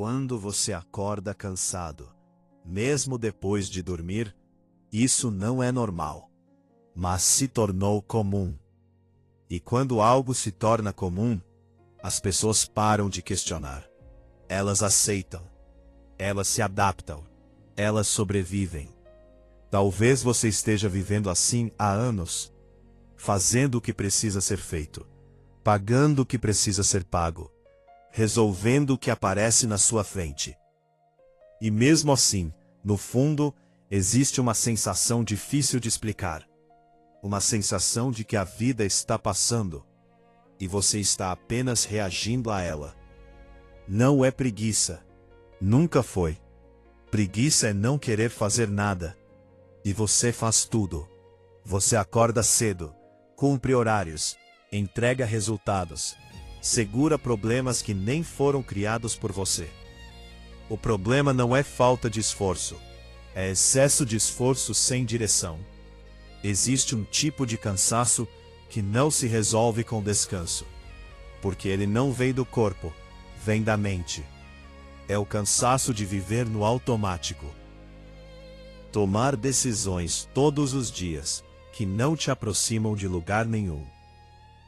Quando você acorda cansado, mesmo depois de dormir, isso não é normal, mas se tornou comum. E quando algo se torna comum, as pessoas param de questionar. Elas aceitam. Elas se adaptam. Elas sobrevivem. Talvez você esteja vivendo assim há anos, fazendo o que precisa ser feito, pagando o que precisa ser pago, resolvendo o que aparece na sua frente. E mesmo assim, no fundo, existe uma sensação difícil de explicar. Uma sensação de que a vida está passando e você está apenas reagindo a ela. Não é preguiça. Nunca foi. Preguiça é não querer fazer nada. E você faz tudo. Você acorda cedo, cumpre horários, entrega resultados, segura problemas que nem foram criados por você. O problema não é falta de esforço, é excesso de esforço sem direção. Existe um tipo de cansaço que não se resolve com descanso, porque ele não vem do corpo, vem da mente. É o cansaço de viver no automático. Tomar decisões todos os dias que não te aproximam de lugar nenhum.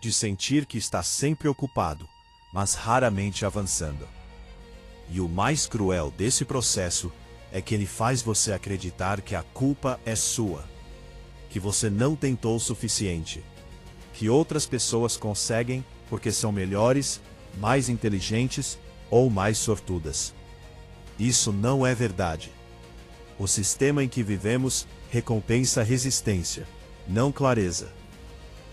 De sentir que está sempre ocupado, mas raramente avançando. E o mais cruel desse processo é que ele faz você acreditar que a culpa é sua, que você não tentou o suficiente, que outras pessoas conseguem porque são melhores, mais inteligentes ou mais sortudas. Isso não é verdade. O sistema em que vivemos recompensa resistência, não clareza.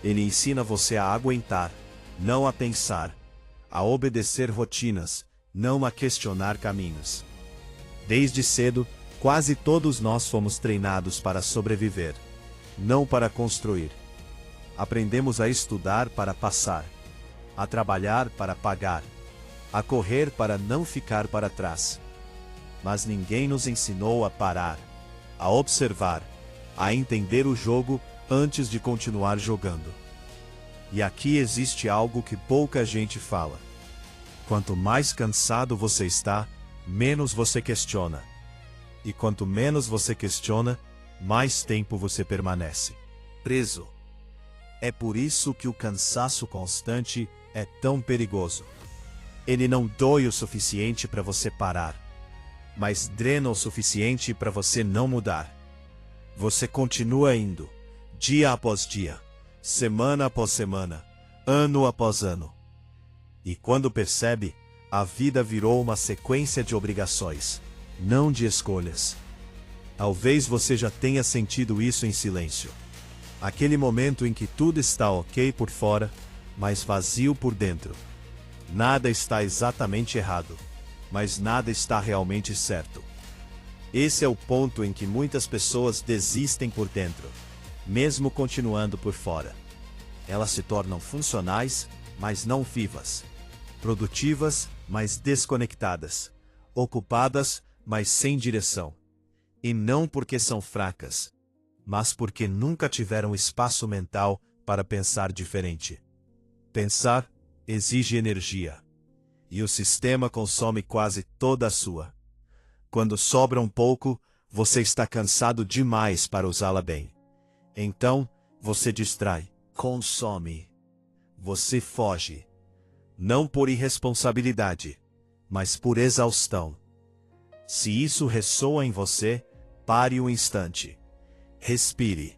Ele ensina você a aguentar, não a pensar, a obedecer rotinas, não a questionar caminhos. Desde cedo, quase todos nós fomos treinados para sobreviver, não para construir. Aprendemos a estudar para passar, a trabalhar para pagar, a correr para não ficar para trás. Mas ninguém nos ensinou a parar, a observar, a entender o jogo antes de continuar jogando. E aqui existe algo que pouca gente fala. Quanto mais cansado você está, menos você questiona. E quanto menos você questiona, mais tempo você permanece preso. É por isso que o cansaço constante é tão perigoso. Ele não dói o suficiente para você parar, mas drena o suficiente para você não mudar. Você continua indo, dia após dia, semana após semana, ano após ano. E quando percebe, a vida virou uma sequência de obrigações, não de escolhas. Talvez você já tenha sentido isso em silêncio. Aquele momento em que tudo está ok por fora, mas vazio por dentro. Nada está exatamente errado, mas nada está realmente certo. Esse é o ponto em que muitas pessoas desistem por dentro, mesmo continuando por fora. Elas se tornam funcionais, mas não vivas. Produtivas, mas desconectadas. Ocupadas, mas sem direção. E não porque são fracas, mas porque nunca tiveram espaço mental para pensar diferente. Pensar exige energia. E o sistema consome quase toda a sua. Quando sobra um pouco, você está cansado demais para usá-la bem. Então, você distrai, consome. Você foge. Não por irresponsabilidade, mas por exaustão. Se isso ressoa em você, pare um instante. Respire.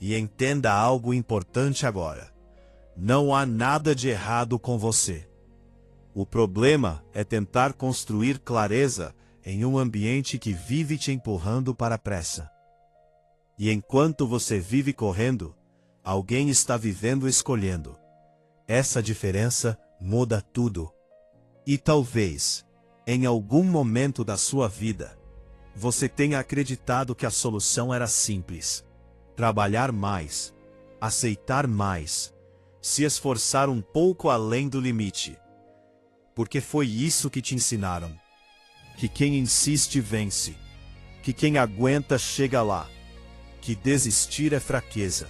E entenda algo importante agora. Não há nada de errado com você. O problema é tentar construir clareza em um ambiente que vive te empurrando para a pressa. E enquanto você vive correndo, alguém está vivendo escolhendo. Essa diferença muda tudo. E talvez, em algum momento da sua vida, você tenha acreditado que a solução era simples. Trabalhar mais, aceitar mais, se esforçar um pouco além do limite. Porque foi isso que te ensinaram. Que quem insiste vence. Que quem aguenta chega lá. Que desistir é fraqueza.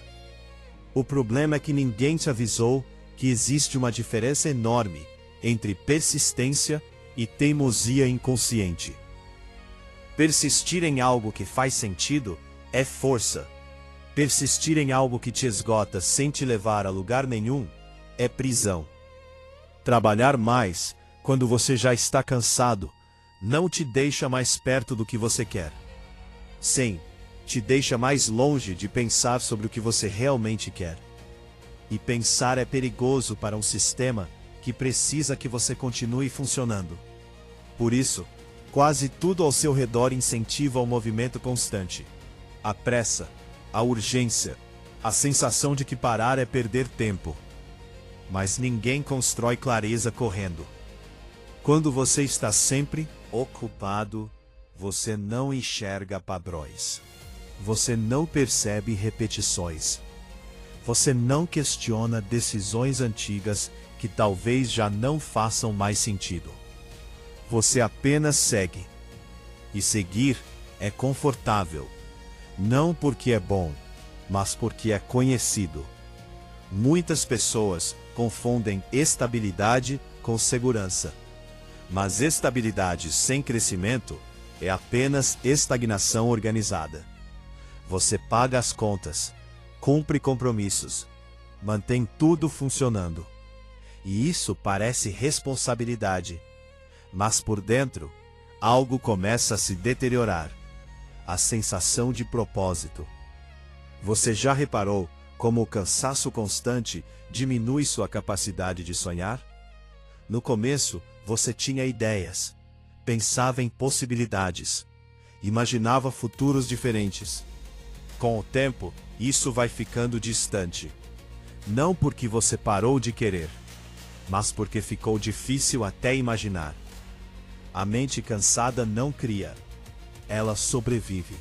O problema é que ninguém te avisou que existe uma diferença enorme entre persistência e teimosia inconsciente. Persistir em algo que faz sentido é força. Persistir em algo que te esgota sem te levar a lugar nenhum é prisão. Trabalhar mais, quando você já está cansado, não te deixa mais perto do que você quer. Sim, te deixa mais longe de pensar sobre o que você realmente quer. E pensar é perigoso para um sistema que precisa que você continue funcionando. Por isso, quase tudo ao seu redor incentiva o movimento constante. A pressa, a urgência, a sensação de que parar é perder tempo. Mas ninguém constrói clareza correndo. Quando você está sempre ocupado, você não enxerga padrões. Você não percebe repetições. Você não questiona decisões antigas que talvez já não façam mais sentido. Você apenas segue. E seguir é confortável. Não porque é bom, mas porque é conhecido. Muitas pessoas confundem estabilidade com segurança. Mas estabilidade sem crescimento é apenas estagnação organizada. Você paga as contas, cumpre compromissos, mantém tudo funcionando. E isso parece responsabilidade. Mas por dentro, algo começa a se deteriorar. A sensação de propósito. Você já reparou como o cansaço constante diminui sua capacidade de sonhar? No começo, você tinha ideias, pensava em possibilidades, imaginava futuros diferentes. Com o tempo, isso vai ficando distante. Não porque você parou de querer, mas porque ficou difícil até imaginar. A mente cansada não cria, ela sobrevive.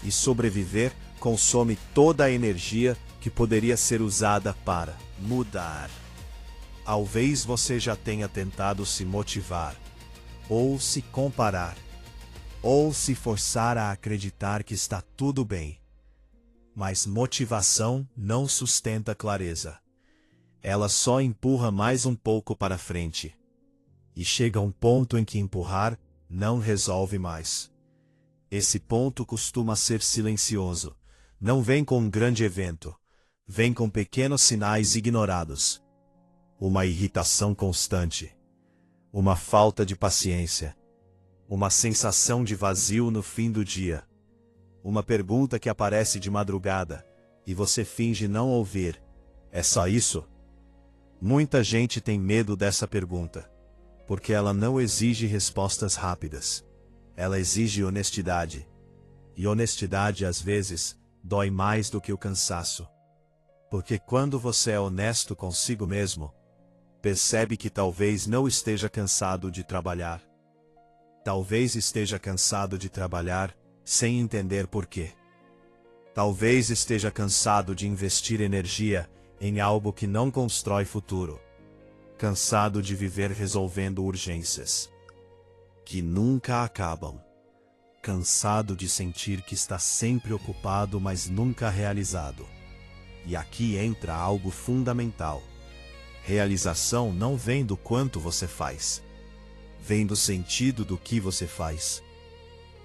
E sobreviver consome toda a energia que poderia ser usada para mudar. Talvez você já tenha tentado se motivar, ou se comparar, ou se forçar a acreditar que está tudo bem. Mas motivação não sustenta clareza. Ela só empurra mais um pouco para frente. E chega um ponto em que empurrar não resolve mais. Esse ponto costuma ser silencioso. Não vem com um grande evento. Vem com pequenos sinais ignorados. Uma irritação constante. Uma falta de paciência. Uma sensação de vazio no fim do dia. Uma pergunta que aparece de madrugada e você finge não ouvir. É só isso? Muita gente tem medo dessa pergunta, porque ela não exige respostas rápidas. Ela exige honestidade. E honestidade, às vezes, dói mais do que o cansaço. Porque quando você é honesto consigo mesmo, percebe que talvez não esteja cansado de trabalhar. Talvez esteja cansado de trabalhar sem entender por quê. Talvez esteja cansado de investir energia em algo que não constrói futuro. Cansado de viver resolvendo urgências que nunca acabam. Cansado de sentir que está sempre ocupado, mas nunca realizado. E aqui entra algo fundamental. Realização não vem do quanto você faz. Vem do sentido do que você faz.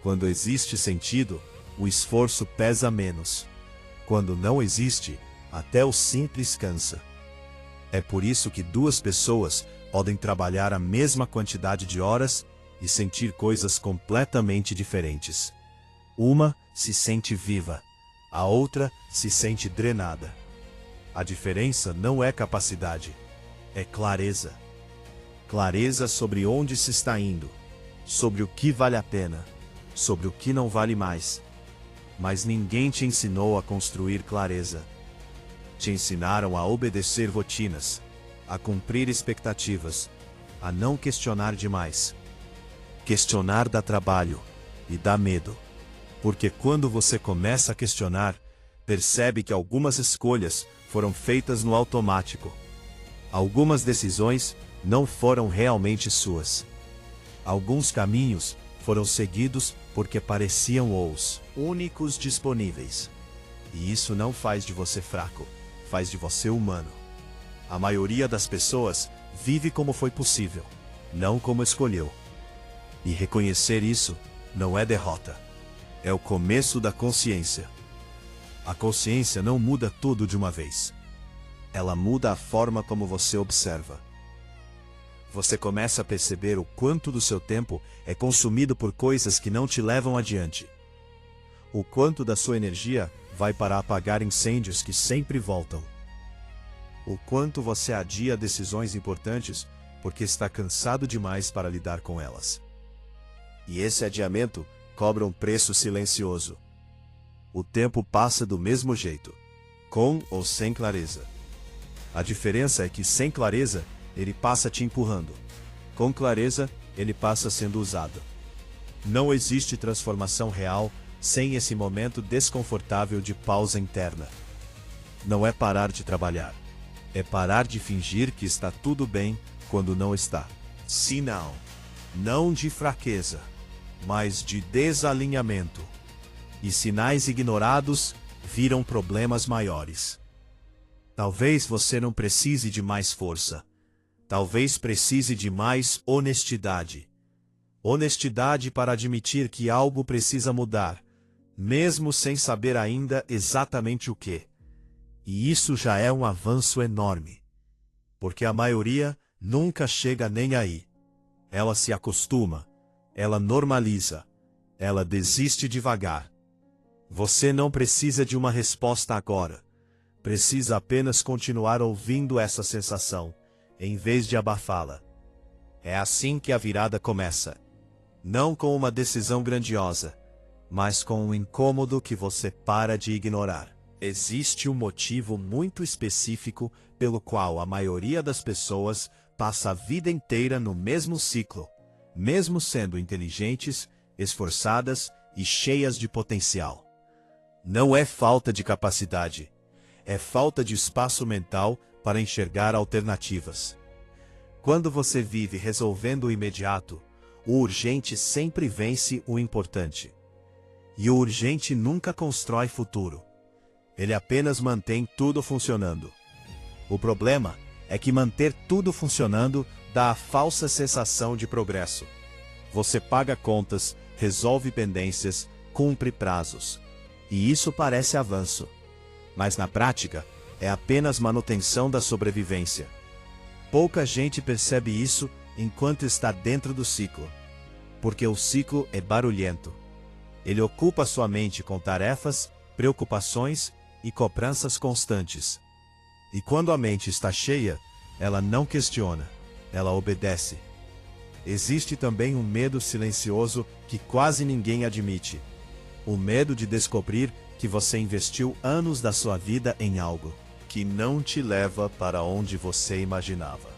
Quando existe sentido, o esforço pesa menos. Quando não existe, até o simples cansa. É por isso que duas pessoas podem trabalhar a mesma quantidade de horas e sentir coisas completamente diferentes. Uma se sente viva, a outra se sente drenada. A diferença não é capacidade, é clareza. Clareza sobre onde se está indo, sobre o que vale a pena, sobre o que não vale mais. Mas ninguém te ensinou a construir clareza. Te ensinaram a obedecer rotinas, a cumprir expectativas, a não questionar demais. Questionar dá trabalho e dá medo. Porque quando você começa a questionar, percebe que algumas escolhas foram feitas no automático. Algumas decisões não foram realmente suas. Alguns caminhos foram seguidos porque pareciam os únicos disponíveis. E isso não faz de você fraco, faz de você humano. A maioria das pessoas vive como foi possível, não como escolheu. E reconhecer isso não é derrota. É o começo da consciência. A consciência não muda tudo de uma vez. Ela muda a forma como você observa. Você começa a perceber o quanto do seu tempo é consumido por coisas que não te levam adiante. O quanto da sua energia vai para apagar incêndios que sempre voltam. O quanto você adia decisões importantes porque está cansado demais para lidar com elas. E esse adiamento cobra um preço silencioso. O tempo passa do mesmo jeito, com ou sem clareza. A diferença é que sem clareza, ele passa te empurrando. Com clareza, ele passa sendo usado. Não existe transformação real sem esse momento desconfortável de pausa interna. Não é parar de trabalhar. É parar de fingir que está tudo bem quando não está. Sinal, não de fraqueza, mas de desalinhamento. E sinais ignorados viram problemas maiores. Talvez você não precise de mais força. Talvez precise de mais honestidade. Honestidade para admitir que algo precisa mudar, mesmo sem saber ainda exatamente o que. E isso já é um avanço enorme. Porque a maioria nunca chega nem aí. Ela se acostuma, ela normaliza, ela desiste devagar. Você não precisa de uma resposta agora. Precisa apenas continuar ouvindo essa sensação, em vez de abafá-la. É assim que a virada começa. Não com uma decisão grandiosa, mas com um incômodo que você para de ignorar. Existe um motivo muito específico pelo qual a maioria das pessoas passa a vida inteira no mesmo ciclo, mesmo sendo inteligentes, esforçadas e cheias de potencial. Não é falta de capacidade, é falta de espaço mental para enxergar alternativas. Quando você vive resolvendo o imediato, o urgente sempre vence o importante. E o urgente nunca constrói futuro. Ele apenas mantém tudo funcionando. O problema é que manter tudo funcionando dá a falsa sensação de progresso. Você paga contas, resolve pendências, cumpre prazos. E isso parece avanço. Mas na prática, é apenas manutenção da sobrevivência. Pouca gente percebe isso enquanto está dentro do ciclo. Porque o ciclo é barulhento. Ele ocupa sua mente com tarefas, preocupações e cobranças constantes. E quando a mente está cheia, ela não questiona, ela obedece. Existe também um medo silencioso que quase ninguém admite. O medo de descobrir que você investiu anos da sua vida em algo que não te leva para onde você imaginava.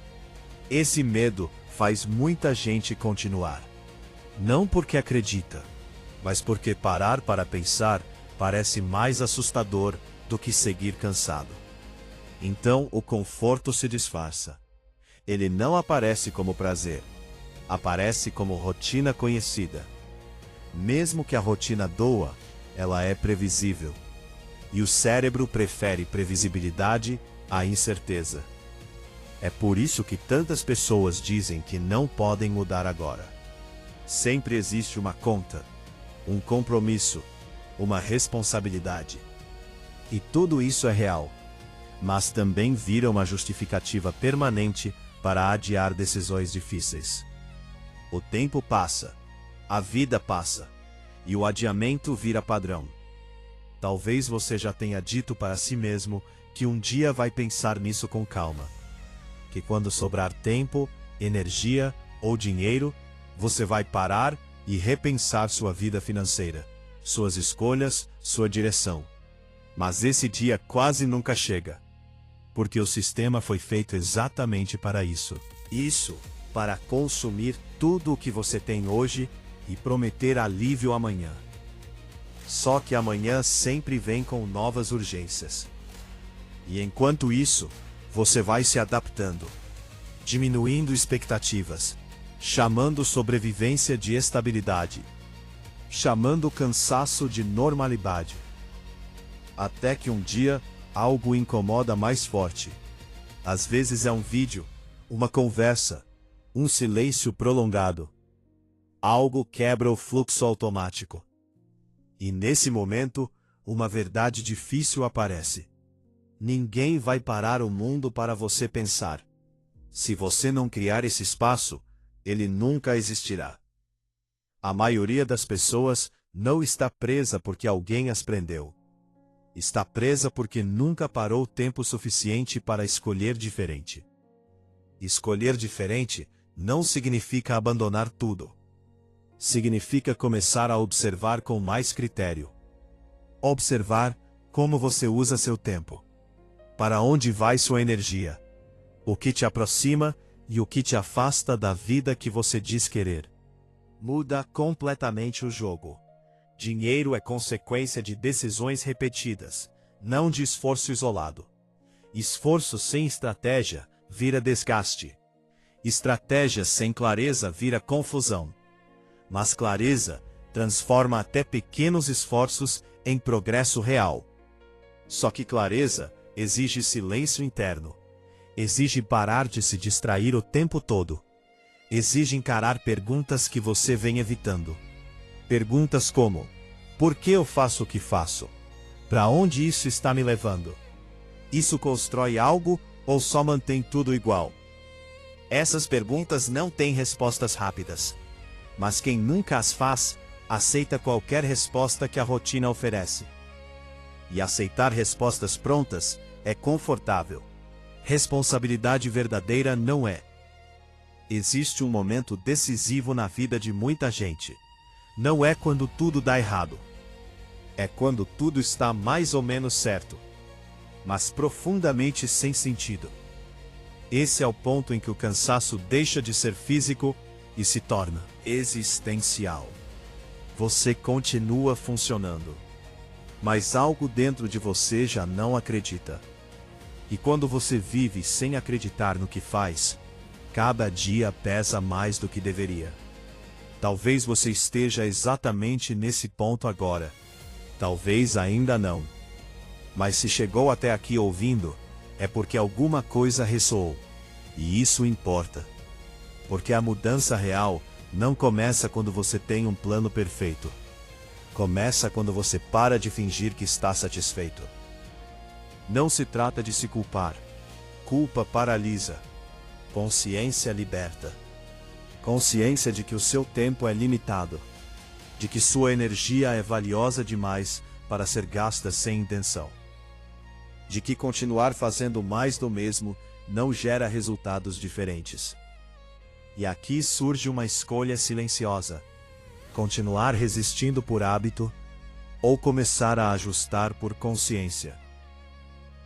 Esse medo faz muita gente continuar. Não porque acredita, mas porque parar para pensar parece mais assustador do que seguir cansado. Então o conforto se disfarça. Ele não aparece como prazer, aparece como rotina conhecida. Mesmo que a rotina doa, ela é previsível. E o cérebro prefere previsibilidade à incerteza. É por isso que tantas pessoas dizem que não podem mudar agora. Sempre existe uma conta, um compromisso, uma responsabilidade. E tudo isso é real, mas também vira uma justificativa permanente para adiar decisões difíceis. O tempo passa, a vida passa, e o adiamento vira padrão. Talvez você já tenha dito para si mesmo que um dia vai pensar nisso com calma. Que quando sobrar tempo, energia ou dinheiro, você vai parar e repensar sua vida financeira, suas escolhas, sua direção. Mas esse dia quase nunca chega. Porque o sistema foi feito exatamente para isso. Isso, para consumir tudo o que você tem hoje e prometer alívio amanhã. Só que amanhã sempre vem com novas urgências. E enquanto isso, você vai se adaptando, diminuindo expectativas, chamando sobrevivência de estabilidade, chamando cansaço de normalidade. Até que um dia, algo incomoda mais forte. Às vezes é um vídeo, uma conversa, Um silêncio prolongado. Algo quebra o fluxo automático. E nesse momento, uma verdade difícil aparece. Ninguém vai parar o mundo para você pensar. Se você não criar esse espaço, ele nunca existirá. A maioria das pessoas não está presa porque alguém as prendeu. Está presa porque nunca parou tempo suficiente para escolher diferente. Escolher diferente não significa abandonar tudo. Significa começar a observar com mais critério. Observar como você usa seu tempo. Para onde vai sua energia? O que te aproxima e o que te afasta da vida que você diz querer. Muda completamente o jogo. Dinheiro é consequência de decisões repetidas, não de esforço isolado. Esforço sem estratégia vira desgaste. Estratégia sem clareza vira confusão. Mas clareza transforma até pequenos esforços em progresso real. Só que clareza exige silêncio interno. Exige parar de se distrair o tempo todo. Exige encarar perguntas que você vem evitando. Perguntas como: por que eu faço o que faço? Para onde isso está me levando? Isso constrói algo ou só mantém tudo igual? Essas perguntas não têm respostas rápidas. Mas quem nunca as faz, aceita qualquer resposta que a rotina oferece. E aceitar respostas prontas é confortável. Responsabilidade verdadeira não é. Existe um momento decisivo na vida de muita gente. Não é quando tudo dá errado. É quando tudo está mais ou menos certo, mas profundamente sem sentido. Esse é o ponto em que o cansaço deixa de ser físico e se torna existencial. Você continua funcionando, mas algo dentro de você já não acredita. E quando você vive sem acreditar no que faz, cada dia pesa mais do que deveria. Talvez você esteja exatamente nesse ponto agora. Talvez ainda não. Mas se chegou até aqui ouvindo, é porque alguma coisa ressoou. E isso importa. Porque a mudança real não começa quando você tem um plano perfeito. Começa quando você para de fingir que está satisfeito. Não se trata de se culpar. Culpa paralisa. Consciência liberta. Consciência de que o seu tempo é limitado. De que sua energia é valiosa demais para ser gasta sem intenção. De que continuar fazendo mais do mesmo não gera resultados diferentes. E aqui surge uma escolha silenciosa: continuar resistindo por hábito ou começar a ajustar por consciência.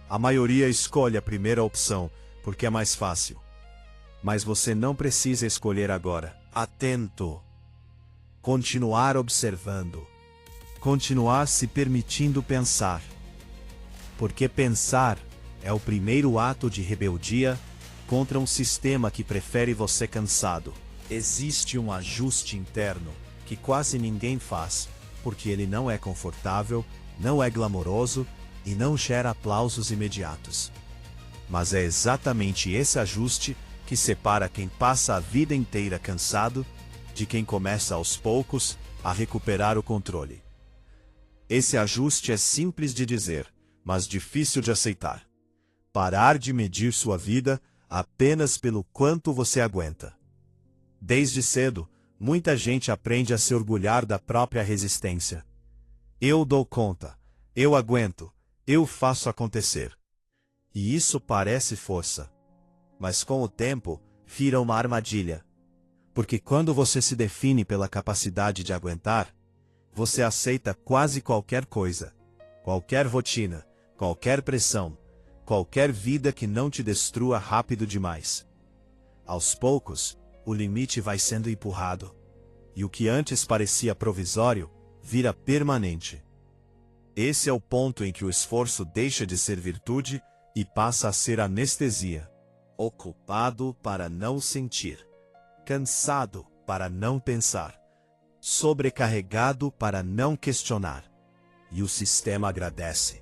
A maioria escolhe a primeira opção porque é mais fácil. Mas você não precisa escolher agora. Atento. Continuar observando. Continuar se permitindo pensar. Porque pensar é o primeiro ato de rebeldia contra um sistema que prefere você cansado. Existe um ajuste interno que quase ninguém faz, porque ele não é confortável, não é glamouroso e não gera aplausos imediatos. Mas é exatamente esse ajuste que separa quem passa a vida inteira cansado de quem começa aos poucos a recuperar o controle. Esse ajuste é simples de dizer, mas difícil de aceitar. Parar de medir sua vida apenas pelo quanto você aguenta. Desde cedo, muita gente aprende a se orgulhar da própria resistência. Eu dou conta, eu aguento, eu faço acontecer. E isso parece força. Mas com o tempo, vira uma armadilha. Porque quando você se define pela capacidade de aguentar, você aceita quase qualquer coisa, qualquer rotina, qualquer pressão, qualquer vida que não te destrua rápido demais. Aos poucos, o limite vai sendo empurrado. E o que antes parecia provisório, vira permanente. Esse é o ponto em que o esforço deixa de ser virtude e passa a ser anestesia. Ocupado para não sentir. Cansado para não pensar. Sobrecarregado para não questionar. E o sistema agradece.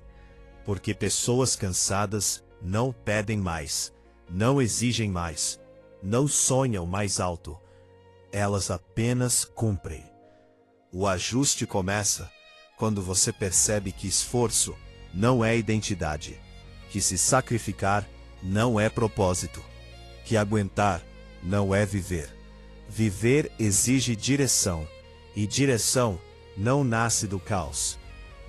Porque pessoas cansadas não pedem mais, não exigem mais. não sonham mais alto. Elas apenas cumprem. O ajuste começa quando você percebe que esforço não é identidade, que se sacrificar não é propósito, que aguentar não é viver. Viver exige direção, e direção não nasce do caos,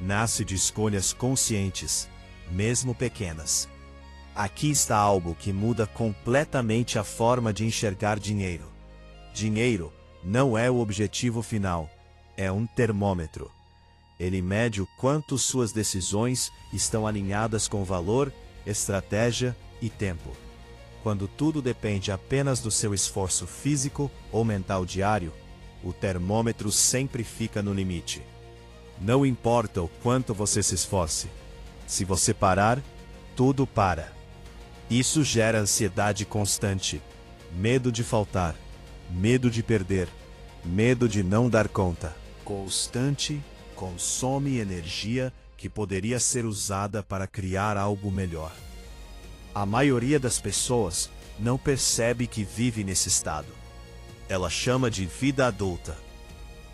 nasce de escolhas conscientes, mesmo pequenas. Aqui está algo que muda completamente a forma de enxergar dinheiro. Dinheiro não é o objetivo final, é um termômetro. Ele mede o quanto suas decisões estão alinhadas com valor, estratégia e tempo. Quando tudo depende apenas do seu esforço físico ou mental diário, o termômetro sempre fica no limite. Não importa o quanto você se esforce. Se você parar, tudo para. Isso gera ansiedade constante, medo de faltar, medo de perder, medo de não dar conta. Constante consome energia que poderia ser usada para criar algo melhor. A maioria das pessoas não percebe que vive nesse estado. Ela chama de vida adulta.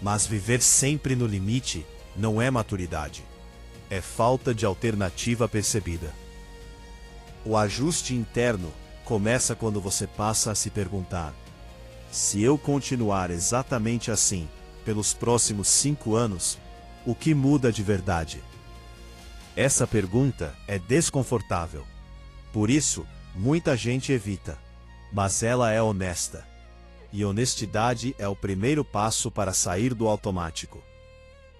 Mas viver sempre no limite não é maturidade. É falta de alternativa percebida. O ajuste interno começa quando você passa a se perguntar: se eu continuar exatamente assim pelos próximos 5 anos, o que muda de verdade? Essa pergunta é desconfortável. Por isso, muita gente evita. Mas ela é honesta. E honestidade é o primeiro passo para sair do automático.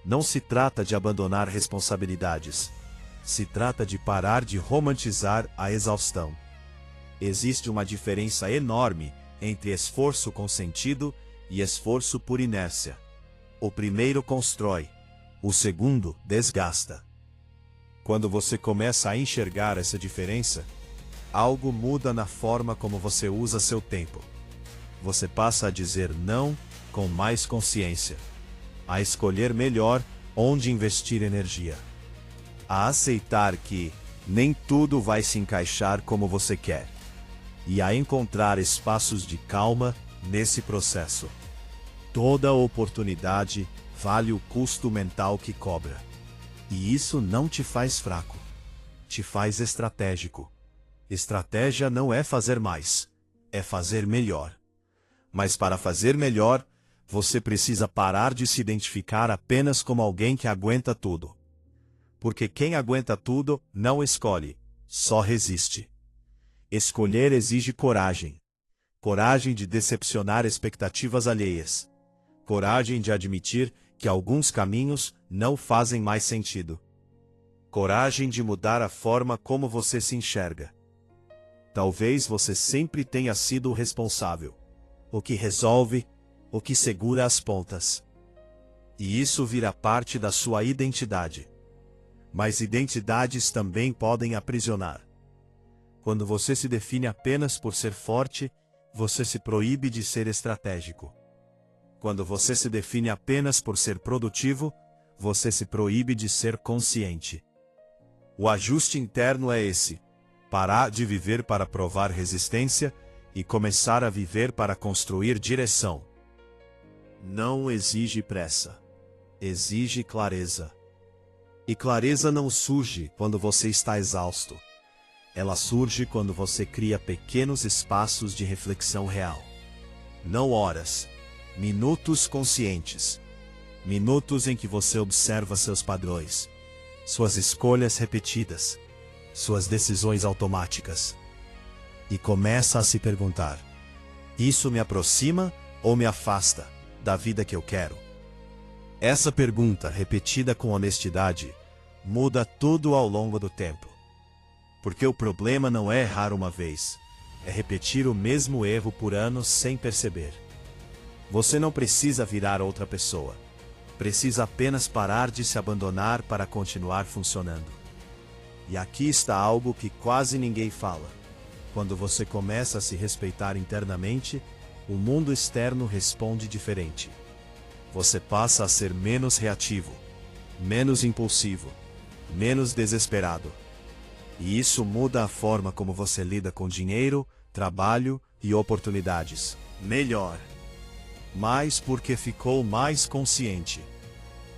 Não se trata de abandonar responsabilidades. Se trata de parar de romantizar a exaustão. Existe uma diferença enorme entre esforço com sentido e esforço por inércia. O primeiro constrói, o segundo desgasta. Quando você começa a enxergar essa diferença, algo muda na forma como você usa seu tempo. Você passa a dizer não com mais consciência, a escolher melhor onde investir energia, a aceitar que nem tudo vai se encaixar como você quer, e a encontrar espaços de calma nesse processo. Toda oportunidade vale o custo mental que cobra. E isso não te faz fraco, te faz estratégico. Estratégia não é fazer mais, é fazer melhor. Mas para fazer melhor, você precisa parar de se identificar apenas como alguém que aguenta tudo. Porque quem aguenta tudo não escolhe, só resiste. Escolher exige coragem. Coragem de decepcionar expectativas alheias. Coragem de admitir que alguns caminhos não fazem mais sentido. Coragem de mudar a forma como você se enxerga. Talvez você sempre tenha sido o responsável, o que resolve, o que segura as pontas. E isso vira parte da sua identidade. Mas identidades também podem aprisionar. Quando você se define apenas por ser forte, você se proíbe de ser estratégico. Quando você se define apenas por ser produtivo, você se proíbe de ser consciente. O ajuste interno é esse: parar de viver para provar resistência e começar a viver para construir direção. Não exige pressa, exige clareza. E clareza não surge quando você está exausto. Ela surge quando você cria pequenos espaços de reflexão real. Não horas, minutos conscientes. Minutos em que você observa seus padrões, suas escolhas repetidas, suas decisões automáticas. E começa a se perguntar: isso me aproxima ou me afasta da vida que eu quero? Essa pergunta, repetida com honestidade, muda tudo ao longo do tempo. Porque o problema não é errar uma vez, é repetir o mesmo erro por anos sem perceber. Você não precisa virar outra pessoa. Precisa apenas parar de se abandonar para continuar funcionando. E aqui está algo que quase ninguém fala. Quando você começa a se respeitar internamente, o mundo externo responde diferente. Você passa a ser menos reativo, menos impulsivo, menos desesperado. E isso muda a forma como você lida com dinheiro, trabalho, e oportunidades. Melhor. Mais porque ficou mais consciente.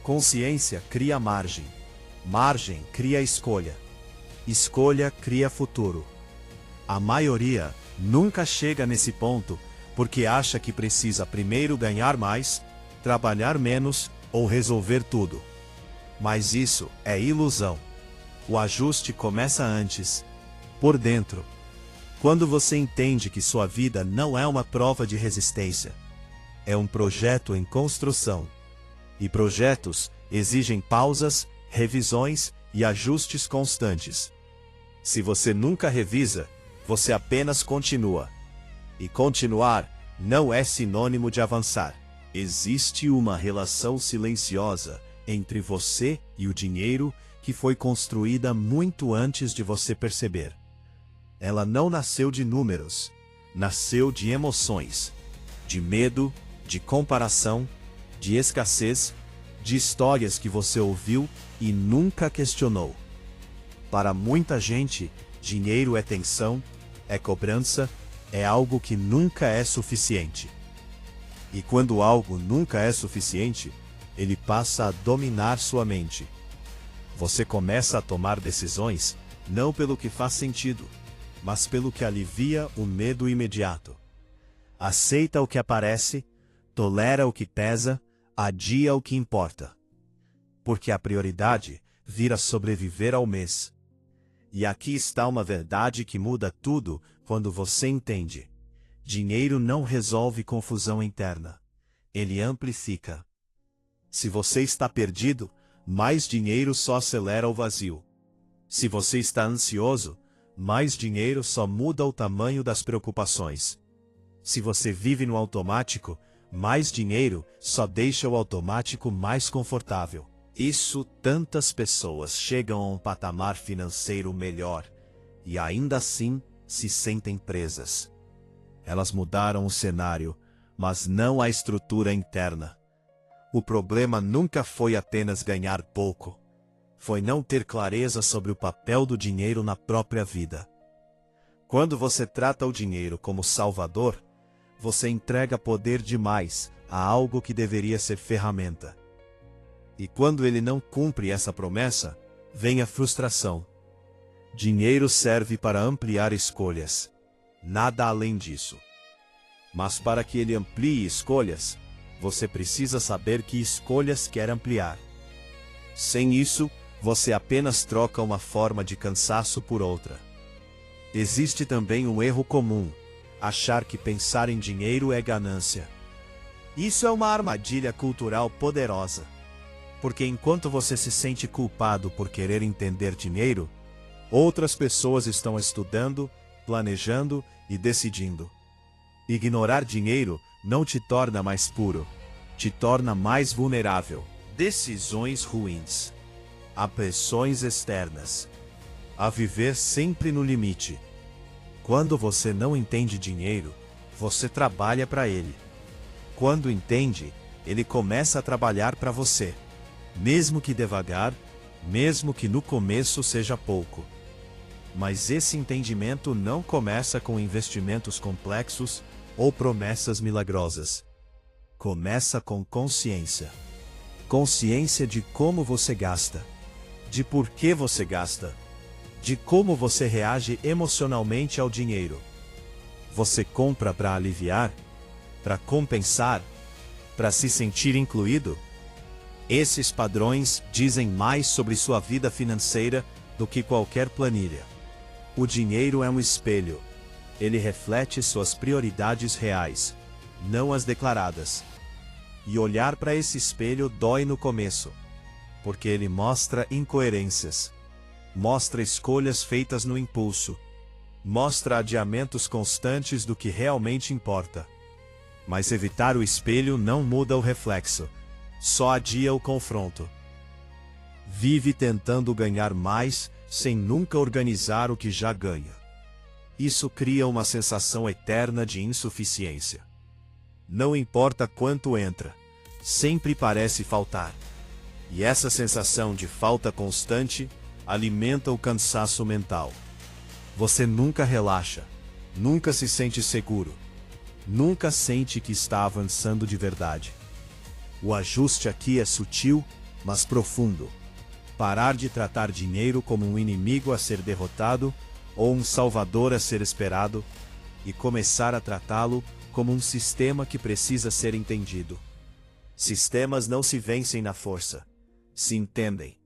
Consciência cria margem. Margem cria escolha. Escolha cria futuro. A maioria nunca chega nesse ponto porque acha que precisa primeiro ganhar mais, trabalhar menos ou resolver tudo. Mas isso é ilusão. O ajuste começa antes, por dentro. Quando você entende que sua vida não é uma prova de resistência, é um projeto em construção. E projetos exigem pausas, revisões e ajustes constantes. Se você nunca revisa, você apenas continua. E continuar não é sinônimo de avançar. Existe uma relação silenciosa entre você e o dinheiro que foi construída muito antes de você perceber. Ela não nasceu de números, nasceu de emoções, de medo, de comparação, de escassez, de histórias que você ouviu e nunca questionou. Para muita gente, dinheiro é tensão, é cobrança, é algo que nunca é suficiente. E quando algo nunca é suficiente, ele passa a dominar sua mente. Você começa a tomar decisões não pelo que faz sentido, mas pelo que alivia o medo imediato. Aceita o que aparece, tolera o que pesa, adia o que importa. Porque a prioridade vira sobreviver ao mês. E aqui está uma verdade que muda tudo quando você entende. Dinheiro não resolve confusão interna. Ele amplifica. Se você está perdido, mais dinheiro só acelera o vazio. Se você está ansioso, mais dinheiro só muda o tamanho das preocupações. Se você vive no automático, mais dinheiro só deixa o automático mais confortável. Isso, tantas pessoas chegam a um patamar financeiro melhor e ainda assim se sentem presas. Elas mudaram o cenário, mas não a estrutura interna. O problema nunca foi apenas ganhar pouco. Foi não ter clareza sobre o papel do dinheiro na própria vida. Quando você trata o dinheiro como salvador, você entrega poder demais a algo que deveria ser ferramenta. E quando ele não cumpre essa promessa, vem a frustração. Dinheiro serve para ampliar escolhas. Nada além disso. Mas para que ele amplie escolhas, você precisa saber que escolhas quer ampliar. Sem isso, você apenas troca uma forma de cansaço por outra. Existe também um erro comum: achar que pensar em dinheiro é ganância. Isso é uma armadilha cultural poderosa. Porque enquanto você se sente culpado por querer entender dinheiro, outras pessoas estão estudando, planejando e decidindo. Ignorar dinheiro não te torna mais puro, te torna mais vulnerável. Decisões ruins, a pressões externas, a viver sempre no limite. Quando você não entende dinheiro, você trabalha para ele. Quando entende, ele começa a trabalhar para você. Mesmo que devagar, mesmo que no começo seja pouco. Mas esse entendimento não começa com investimentos complexos ou promessas milagrosas. Começa com consciência. Consciência de como você gasta, de por que você gasta, de como você reage emocionalmente ao dinheiro. Você compra para aliviar, para compensar, para se sentir incluído? Esses padrões dizem mais sobre sua vida financeira do que qualquer planilha. O dinheiro é um espelho. Ele reflete suas prioridades reais, não as declaradas. E olhar para esse espelho dói no começo, porque ele mostra incoerências, mostra escolhas feitas no impulso, mostra adiamentos constantes do que realmente importa. Mas evitar o espelho não muda o reflexo. Só adia o confronto. Vive tentando ganhar mais, sem nunca organizar o que já ganha. Isso cria uma sensação eterna de insuficiência. Não importa quanto entra, sempre parece faltar. E essa sensação de falta constante alimenta o cansaço mental. Você nunca relaxa. Nunca se sente seguro. Nunca sente que está avançando de verdade. O ajuste aqui é sutil, mas profundo. Parar de tratar dinheiro como um inimigo a ser derrotado ou um salvador a ser esperado e começar a tratá-lo como um sistema que precisa ser entendido. Sistemas não se vencem na força, se entendem.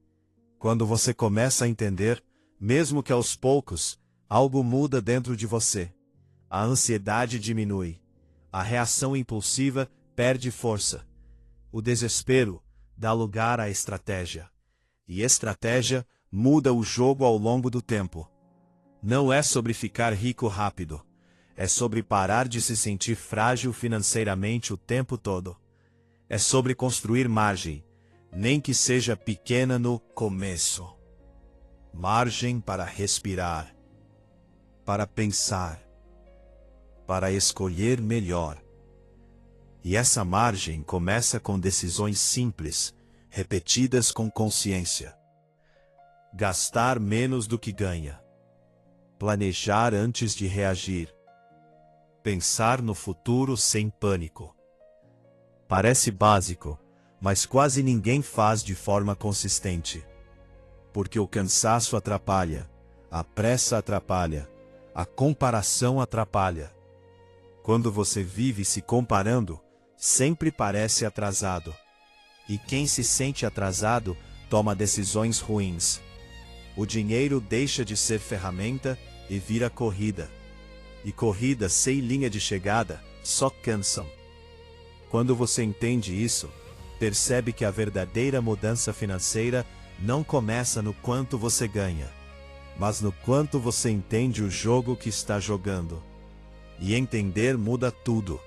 Quando você começa a entender, mesmo que aos poucos, algo muda dentro de você. A ansiedade diminui. A reação impulsiva perde força. O desespero dá lugar à estratégia. E estratégia muda o jogo ao longo do tempo. Não é sobre ficar rico rápido. É sobre parar de se sentir frágil financeiramente o tempo todo. É sobre construir margem, nem que seja pequena no começo. Margem para respirar, para pensar, para escolher melhor. E essa margem começa com decisões simples, repetidas com consciência. Gastar menos do que ganha. Planejar antes de reagir. Pensar no futuro sem pânico. Parece básico, mas quase ninguém faz de forma consistente. Porque o cansaço atrapalha, a pressa atrapalha, a comparação atrapalha. Quando você vive se comparando, sempre parece atrasado. E quem se sente atrasado toma decisões ruins. O dinheiro deixa de ser ferramenta e vira corrida. E corridas sem linha de chegada só cansam. Quando você entende isso, percebe que a verdadeira mudança financeira não começa no quanto você ganha, mas no quanto você entende o jogo que está jogando. E entender muda tudo.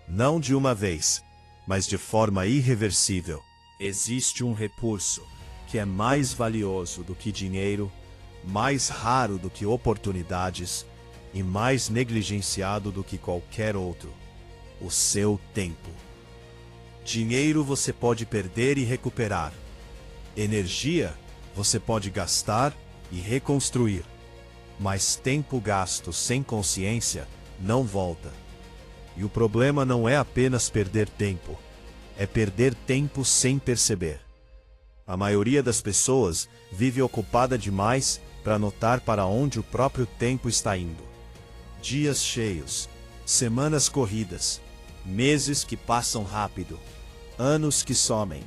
Não de uma vez, mas de forma irreversível. Existe um recurso que é mais valioso do que dinheiro, mais raro do que oportunidades e mais negligenciado do que qualquer outro: o seu tempo. Dinheiro você pode perder e recuperar. Energia você pode gastar e reconstruir. Mas tempo gasto sem consciência não volta. E o problema não é apenas perder tempo, é perder tempo sem perceber. A maioria das pessoas vive ocupada demais para notar para onde o próprio tempo está indo. Dias cheios, semanas corridas, meses que passam rápido, anos que somem.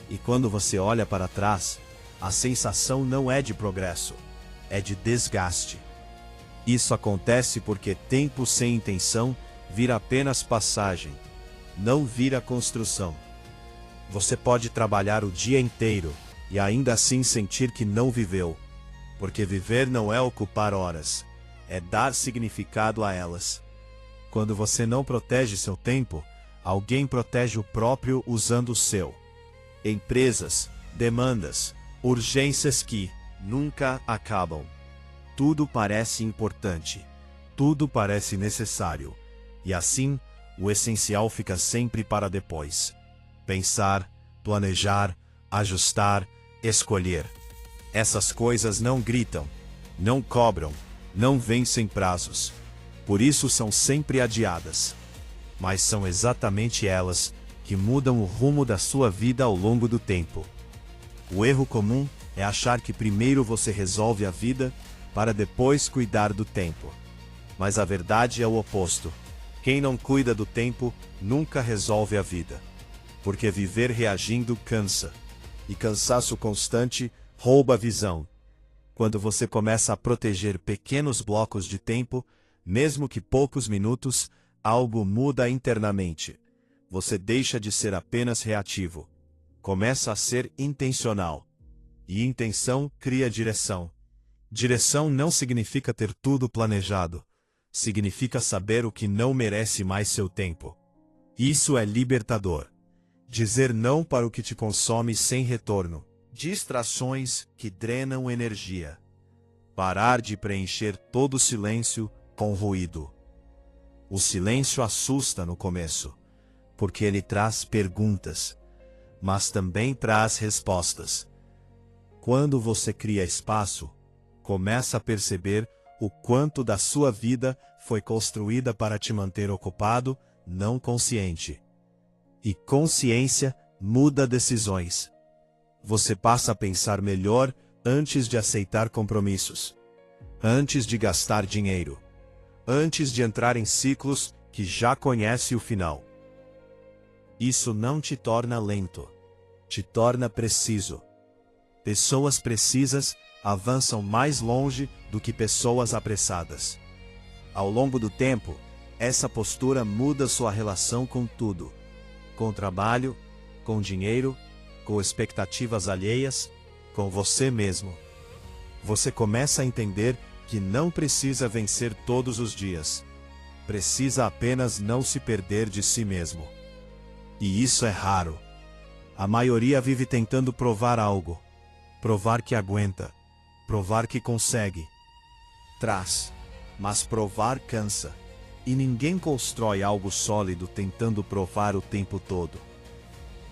E quando você olha para trás, a sensação não é de progresso, é de desgaste. Isso acontece porque tempo sem intenção vira apenas passagem, não vira construção. Você pode trabalhar o dia inteiro e ainda assim sentir que não viveu, porque viver não é ocupar horas, é dar significado a elas. Quando você não protege seu tempo, alguém protege o próprio usando o seu. Empresas, demandas, urgências que nunca acabam. Tudo parece importante, tudo parece necessário, e assim o essencial fica sempre para depois. Pensar, planejar, ajustar, escolher. Essas coisas não gritam, não cobram, não vencem prazos. Por isso são sempre adiadas. Mas são exatamente elas que mudam o rumo da sua vida ao longo do tempo. O erro comum é achar que primeiro você resolve a vida para depois cuidar do tempo. Mas a verdade é o oposto. Quem não cuida do tempo nunca resolve a vida. Porque viver reagindo cansa. E cansaço constante rouba a visão. Quando você começa a proteger pequenos blocos de tempo, mesmo que poucos minutos, algo muda internamente. Você deixa de ser apenas reativo. Começa a ser intencional. E intenção cria direção. Direção não significa ter tudo planejado. Significa saber o que não merece mais seu tempo. Isso é libertador. Dizer não para o que te consome sem retorno. Distrações que drenam energia. Parar de preencher todo o silêncio com ruído. O silêncio assusta no começo, porque ele traz perguntas, mas também traz respostas. Quando você cria espaço, começa a perceber o quanto da sua vida foi construída para te manter ocupado, não consciente. E consciência muda decisões. Você passa a pensar melhor antes de aceitar compromissos, antes de gastar dinheiro, antes de entrar em ciclos que já conhece o final. Isso não te torna lento, te torna preciso. Pessoas precisas avançam mais longe do que pessoas apressadas. Ao longo do tempo, essa postura muda sua relação com tudo. Com o trabalho, com dinheiro, com expectativas alheias, com você mesmo. Você começa a entender que não precisa vencer todos os dias. Precisa apenas não se perder de si mesmo. E isso é raro. A maioria vive tentando provar algo. Provar que aguenta. Provar que consegue. Mas provar cansa. E ninguém constrói algo sólido tentando provar o tempo todo.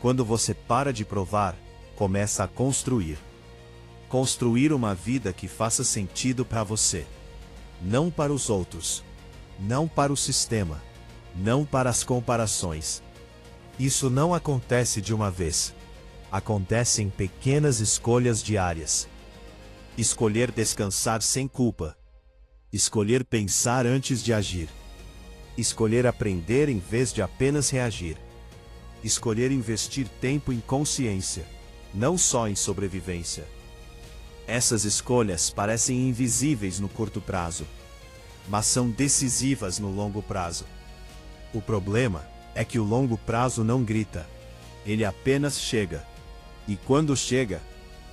Quando você para de provar, começa a construir. Construir uma vida que faça sentido para você. Não para os outros. Não para o sistema. Não para as comparações. Isso não acontece de uma vez. Acontece em pequenas escolhas diárias. Escolher descansar sem culpa. Escolher pensar antes de agir. Escolher aprender em vez de apenas reagir. Escolher investir tempo em consciência, não só em sobrevivência. Essas escolhas parecem invisíveis no curto prazo, mas são decisivas no longo prazo. O problema é que o longo prazo não grita, ele apenas chega. E quando chega,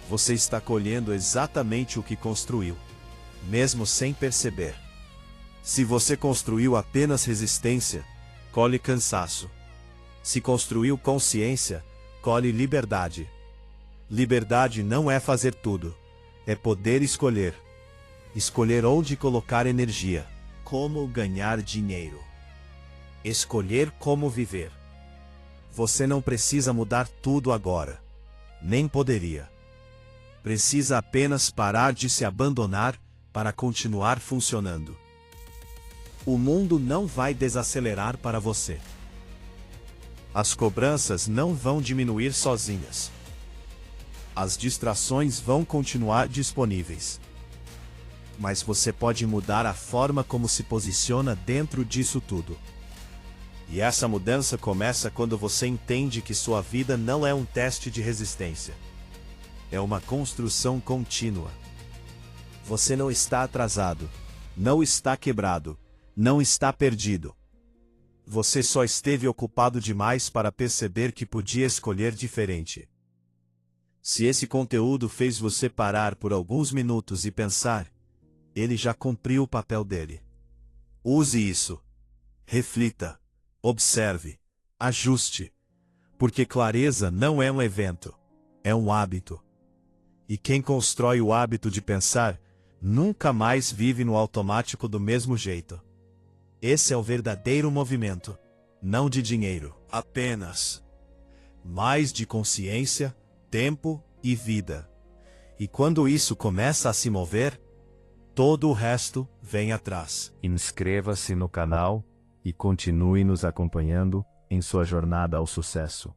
você está colhendo exatamente o que construiu, mesmo sem perceber. Se você construiu apenas resistência, colhe cansaço. Se construiu consciência, colhe liberdade. Liberdade não é fazer tudo, é poder escolher. Escolher onde colocar energia, como ganhar dinheiro. Escolher como viver. Você não precisa mudar tudo agora. Nem poderia. Precisa apenas parar de se abandonar para continuar funcionando. O mundo não vai desacelerar para você. As cobranças não vão diminuir sozinhas. As distrações vão continuar disponíveis. Mas você pode mudar a forma como se posiciona dentro disso tudo. E essa mudança começa quando você entende que sua vida não é um teste de resistência. É uma construção contínua. Você não está atrasado, não está quebrado, não está perdido. Você só esteve ocupado demais para perceber que podia escolher diferente. Se esse conteúdo fez você parar por alguns minutos e pensar, ele já cumpriu o papel dele. Use isso. Reflita. Observe. Ajuste. Porque clareza não é um evento, é um hábito. E quem constrói o hábito de pensar, nunca mais vive no automático do mesmo jeito. Esse é o verdadeiro movimento, não de dinheiro, apenas. Mais de consciência, tempo e vida. E quando isso começa a se mover, todo o resto vem atrás. Inscreva-se no canal e continue nos acompanhando em sua jornada ao sucesso.